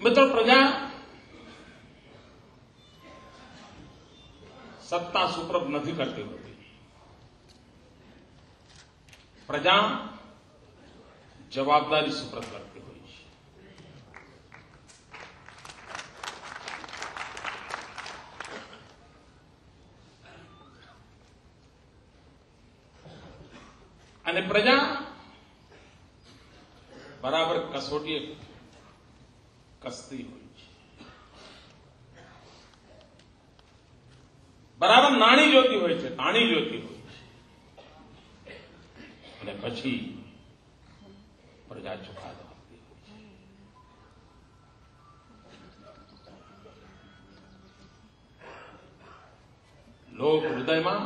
મિત્રો, પ્રજા સત્તા સુપ્રત નથી કરતી હોતી. પ્રજા જવાબદારી સુપ્રત કરતી હોય છે. અને પ્રજા બરાબર કસોટીએ કસતી હોય છે. બરાબર નાણી જોતી હોય છે, તાણી જોતી હોય છે. અને પછી પ્રજા ચુકાદો આપતી હોય છે. લોક હૃદયમાં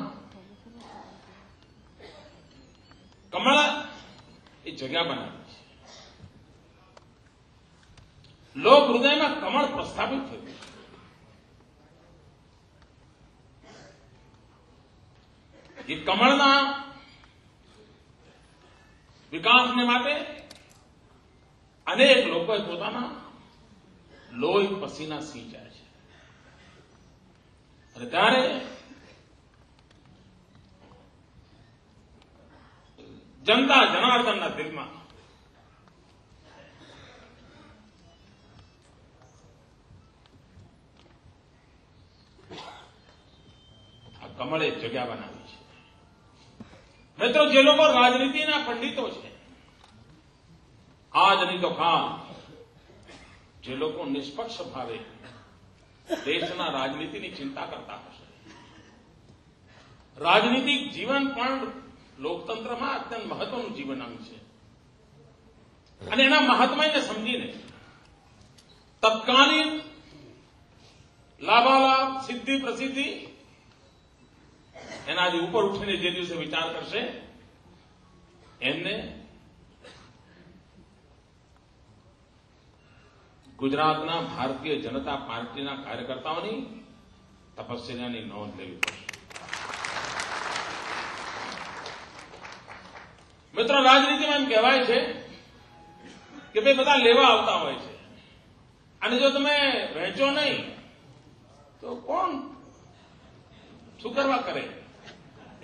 કમળ એ જગ્યા બનાવી છે. લોક હૃદયમાં કમળ પ્રસ્થાપિત થયું છે. એ કમળના વિકાસને માટે અનેક લોકોએ પોતાના લોહી પસીના સિંચ્યા છે. અને ત્યારે જનતા જનાર્દનના દિલમાં આ કમળે જગ્યા બનાવી છે. મિત્રો, જે લોકો રાજનીતિના પંડિતો છે, આજ નહીં તો કાલ જે લોકો નિષ્પક્ષ ભાવે દેશના રાજનીતિની ચિંતા કરતા હશે, રાજનીતિક જીવન પણ લોકતંત્રમાં અત્યંત મહત્વનું જીવન અંગ છે. અને એના મહાત્મ્યને સમજીને તત્કાલીન લાભાલાભ, સિદ્ધિ, પ્રસિદ્ધિ એનાથી ઉપર ઉઠીને જે દિવસે વિચાર કરશે એમને ગુજરાતના ભારતીય જનતા પાર્ટીના કાર્યકર્તાઓની તપસ્યાની નોંધ લેવી પડશે. મિત્રો, રાજનીતિમાં એમ કહેવાય છે કે ભાઈ બધા લેવા આવતા હોય છે, અને જો તમે વહેંચો નહીં તો કોણ શું કરવા કરે,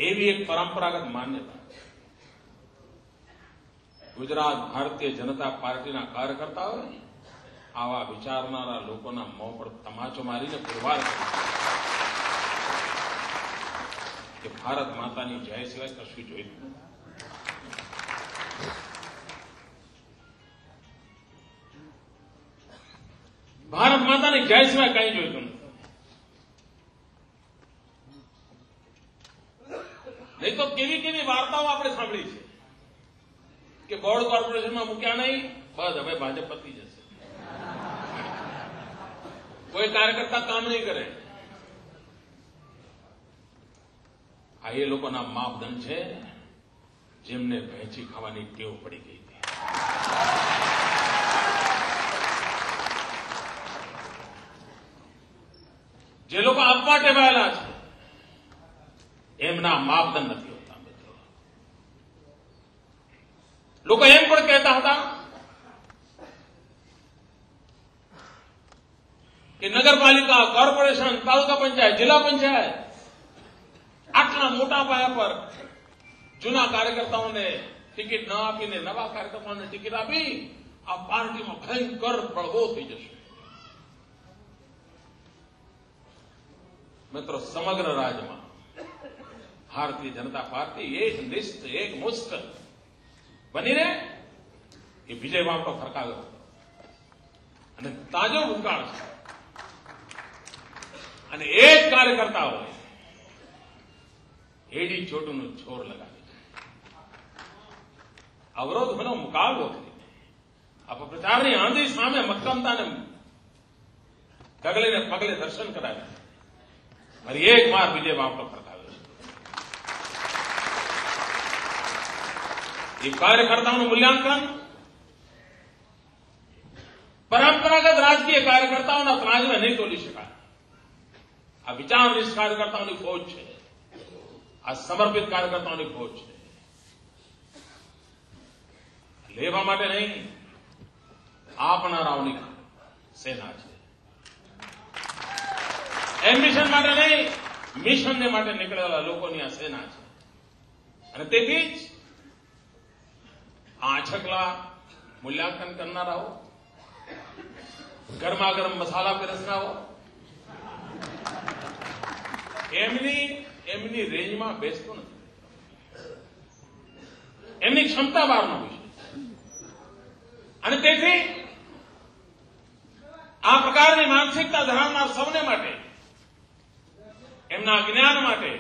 એવી એક પરંપરાગત માન્યતા ગુજરાત ભારતીય જનતા પાર્ટીના કાર્યકર્તાઓએ આવા વિચારનારા લોકોના મોં પર તમાચો મારીને પુરવાર કર્યો કે ભારત માતાની જય સિવાય કશું જોઈતું નથી. ભારત માતાની જય સિવાય કંઈ જોઈતું નથી. નહીં તો કેવી કેવી વાર્તાઓ આપણે સાંભળી છે કે બોર્ડ કોર્પોરેશનમાં મૂક્યા નહીં, બસ હવે ભાજપ પતી જશે, કોઈ કાર્યકર્તા કામ નહીં કરે. આ એ લોકોના માપદંડ છે જેમને વહેંચી ખાવાની ટેવ પડી ગઈ હતી. જે લોકો આપવા ટેવાયેલા છે એમના માપદંડ નથી હોતા. મિત્રો, લોકો એમ પણ કહેતા હતા કે નગરપાલિકા, કોર્પોરેશન, તાલુકા પંચાયત, જિલ્લા પંચાયત આટલા મોટા પાયા પર જૂના કાર્યકર્તાઓને ટિકિટ ન આપીને નવા કાર્યકર્તાઓને ટિકિટ આપી આ પાર્ટીમાં ભયંકર બળવો થઈ જશે. મિત્રો, સમગ્ર રાજ્યમાં ભારતીય જનતા પાર્ટી એક નિષ્ઠ, એક મુસ્ત બનીને એ વિજય વાંટો ફરકાવ્યો અને તાજો ભૂતકાળ છે. અને એક કાર્યકર્તાઓ એડી ચોટુનું જોર લગાવી અવરોધનો મુકાબલો કરીને અપપ્રચારની આંધી સામે મક્કમતાને ડગલે ને પગલે દર્શન કરાવ્યા. ફરી એક વાર વિજય વાંટો ફરકાવ્યો છે. એ કાર્યકર્તાઓનું મૂલ્યાંકન પરંપરાગત રાજકીય કાર્યકર્તાઓના ત્રાજમાં નહીં તોલી શકાય. આ વિચારનિષ્ઠ કાર્યકર્તાઓની ફોજ છે, આ સમર્પિત કાર્યકર્તાઓની ફોજ છે. લેવા માટે નહીં, આપનારાઓની સેના છે. એમ્બિશન માટે નહીં, મિશનને માટે નીકળેલા લોકોની આ સેના છે. અને તેથી જ આછકલા મૂલ્યાંકન કરનારાઓ, ગરમા ગરમ મસાલા પીરસનારાઓ એમની રેન્જમાં બેસતો નથી. એમની ક્ષમતા બહાર ન હોય છે. અને તેથી આ પ્રકારની માનસિકતા ધરાવનાર સૌને માટે, એમના અજ્ઞાન માટે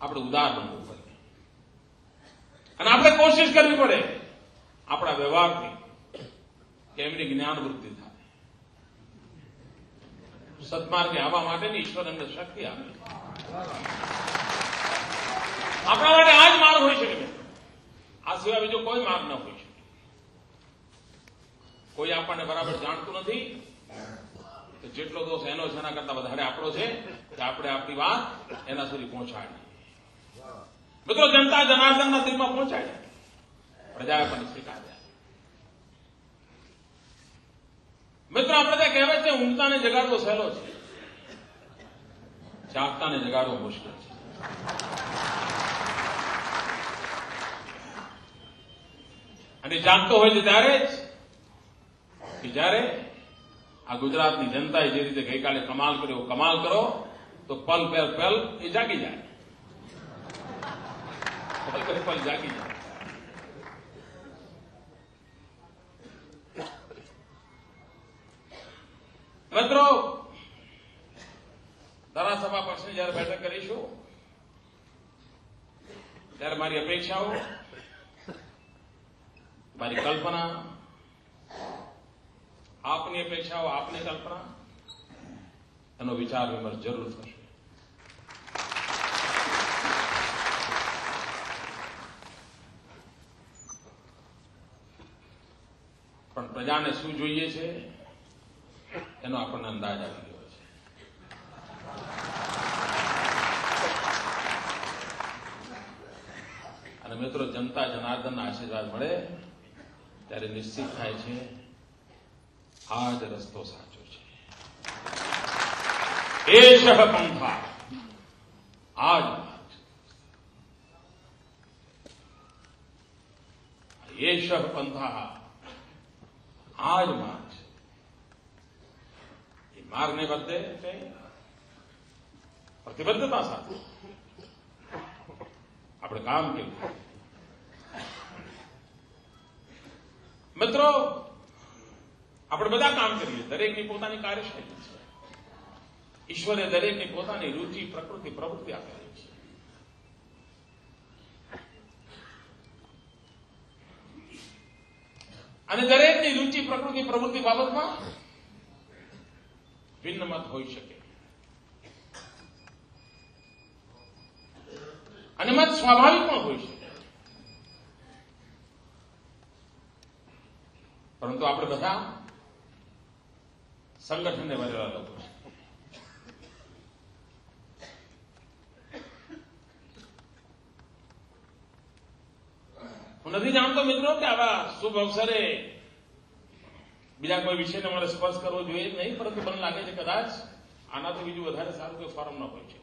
આપણે ઉદાર બનવું પડે. અને આપણે કોશિશ કરવી પડે આપણા વ્યવહારથી કે એમની જ્ઞાન વૃદ્ધિ થાય. સત્માર્ગે આવવા માટેની ઈશ્વર એમને શક્તિ આપે. આપણા માટે આ જ માર્ગ હોઈ શકે. આ સિવાય બીજો કોઈ માર્ગ ન હોઈ શકે. કોઈ આપણને બરાબર જાણતું નથી તો જેટલો દોષ એનો છે એના કરતા વધારે આપણો છે કે આપણે આપણી વાત એના સુધી પહોંચાડીએ. મિત્રો, જનતા જનાર્દનના દિલમાં પહોંચાડે, પ્રજાએ પણ સ્વીકાર્યા. મિત્રો, આપણે ત્યાં કહેવાય છે ઊંઘતાને જગાડવો સહેલો છે, જાગતાને જગાડવો મુશ્કેલ છે. અને જાગતો હોય છે ત્યારે જ કે જ્યારે આ ગુજરાતની જનતાએ જે રીતે ગઈકાલે કમાલ કર્યો, કમાલ કરો તો પલ એ જાગી જાય. પલ જાગી જાય. મિત્રો, ધારાસભા પક્ષની જયારે બેઠક કરીશું ત્યારે મારી અપેક્ષાઓ, મારી કલ્પના, આપની અપેક્ષાઓ, આપની કલ્પના, એનો વિચાર વિમર્શ જરૂર થશે. પણ પ્રજાને શું જોઈએ છે એનો આપણને અંદાજ આવી ગયો છે. અને મિત્રો, જનતા જનાર્દનના આશીર્વાદ મળે ત્યારે નિશ્ચિત થાય છે આ જ રસ્તો સાચો છે. એષઃ પંથા, આ જ માર્ગ છે. એષઃ પંથા, આ જ માર્ગ છે. એ માર્ગને બદલે પ્રતિબદ્ધતા સાથે આપણે કામ કર્યું. મિત્રો, આપણે બધા કામ કરીએ, દરેકની પોતાની કાર્યશૈલી છે. ઈશ્વરે દરેકની પોતાની રુચિ, પ્રકૃતિ, પ્રવૃત્તિ આપેલી છે. અને દરેકની રુચિ, પ્રકૃતિ, પ્રવૃત્તિ બાબતમાં ભિન્ન મત હોઈ શકે. અને મત સ્વાભાવિક પણ હોઈ શકે. પરંતુ આપણે બધા સંગઠનને ભરેલા લોકો છે. હું નથી જાણતો મિત્રો કે આવા શુભ અવસરે બીજા કોઈ વિષયને મારે સ્પર્શ કરવો જોઈએ જ નહીં, પરંતુ મને લાગે છે કદાચ આનાથી બીજું વધારે સારું કોઈ ફોરમ ન હોય છે.